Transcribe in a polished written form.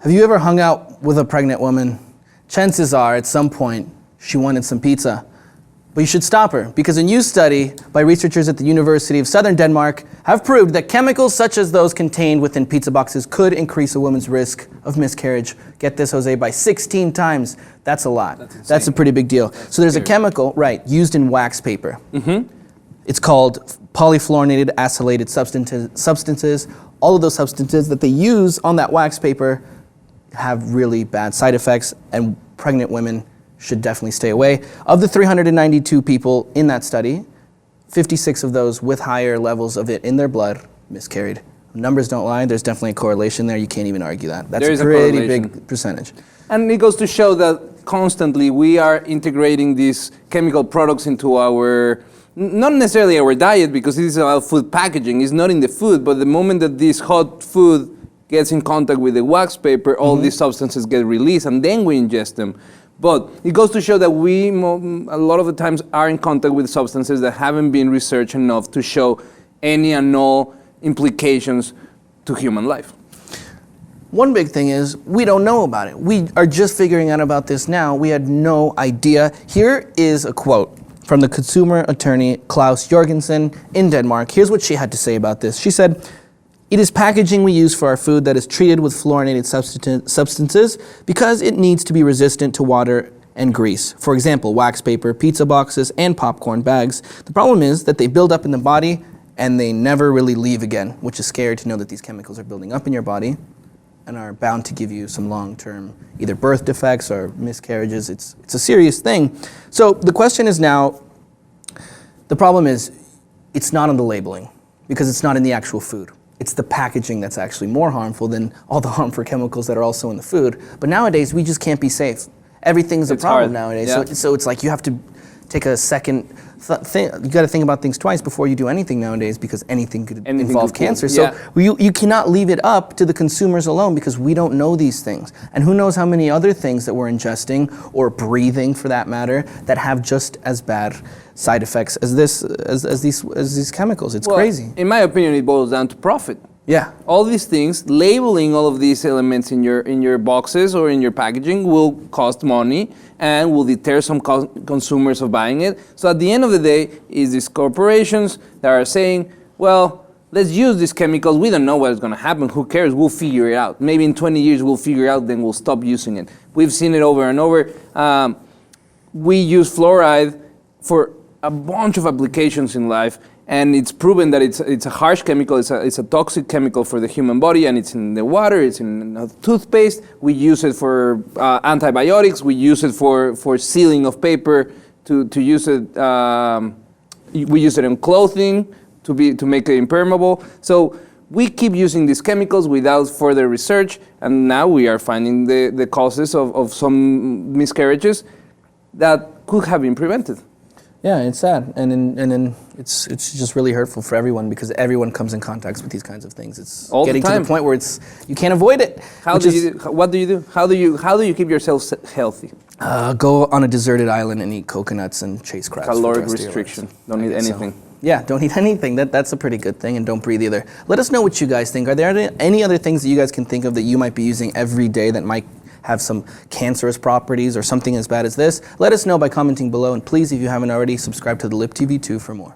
Have you ever hung out with a pregnant woman? Chances are, at some point, she wanted some pizza. But you should stop her, because a new study by researchers at the University of Southern Denmark have proved that chemicals such as those contained within pizza boxes could increase a woman's risk of miscarriage. Get this, Jose, by 16 times. That's a lot. That's a pretty big deal. So there's a chemical, right, used in wax paper. It's called polyflourinated alcylated substances. All of those substances that they use on that wax paper have really bad side effects, and pregnant women should definitely stay away. Of the 392 people in that study, 56 of those with higher levels of it in their blood miscarried. Numbers don't lie. There's definitely a correlation there. You can't even argue that. That's a pretty big percentage. And it goes to show that constantly we are integrating these chemical products into our, not necessarily our diet, because this is about food packaging. It's not in the food, but the moment that this hot food gets in contact with the wax paper, all these substances get released, and then we ingest them. But it goes to show that we, a lot of the times, are in contact with substances that haven't been researched enough to show any and all implications to human life. One big thing is we don't know about it. We are just figuring out about this now. We had no idea. Here is a quote from the consumer attorney Klaus Jorgensen in Denmark. Here's what she had to say about this. She said, "It is packaging we use for our food that is treated with fluorinated substances because it needs to be resistant to water and grease. For example, wax paper, pizza boxes, and popcorn bags. The problem is that they build up in the body and they never really leave again, which is scary to know that these chemicals are building up in your body and are bound to give you some long-term either birth defects or miscarriages. It's a serious thing." So the question is now, the problem is it's not on the labeling because it's not in the actual food. It's the packaging that's actually more harmful than all the harmful chemicals that are also in the food. But nowadays, we just can't be safe. Everything's a problem nowadays. Yeah. So it's like you have to take a second you got to think about things twice before you do anything nowadays, because anything could involve cancer. So you cannot leave it up to the consumers alone, because we don't know these things. And who knows how many other things that we're ingesting or breathing, for that matter, that have just as bad side effects as these chemicals. It's crazy. In my opinion, it boils down to profit. Yeah. All these things, labeling all of these elements in your boxes or in your packaging will cost money and will deter some consumers of buying it. So at the end of the day, is these corporations that are saying, well, let's use these chemicals. We don't know what is going to happen. Who cares? We'll figure it out. Maybe in 20 years we'll figure it out, then we'll stop using it. We've seen it over and over. We use fluoride for a bunch of applications in life, and it's proven that it's a harsh chemical, it's a toxic chemical for the human body, and it's in the water, it's in toothpaste. We use it for antibiotics, we use it for sealing of paper, to use it, we use it in clothing to make it impermeable. So we keep using these chemicals without further research, and now we are finding the causes of some miscarriages that could have been prevented. Yeah, it's sad, and then it's just really hurtful for everyone, because everyone comes in contact with these kinds of things. It's all getting to the point where you can't avoid it. What do you do? How do you keep yourself healthy? Go on a deserted island and eat coconuts and chase crabs. Caloric restriction. Don't eat anything. So. Yeah, don't eat anything. That's a pretty good thing, and don't breathe either. Let us know what you guys think. Are there any other things that you guys can think of that you might be using every day that might have some cancerous properties or something as bad as this? Let us know by commenting below, and please, if you haven't already, subscribe to the Lip TV 2 for more.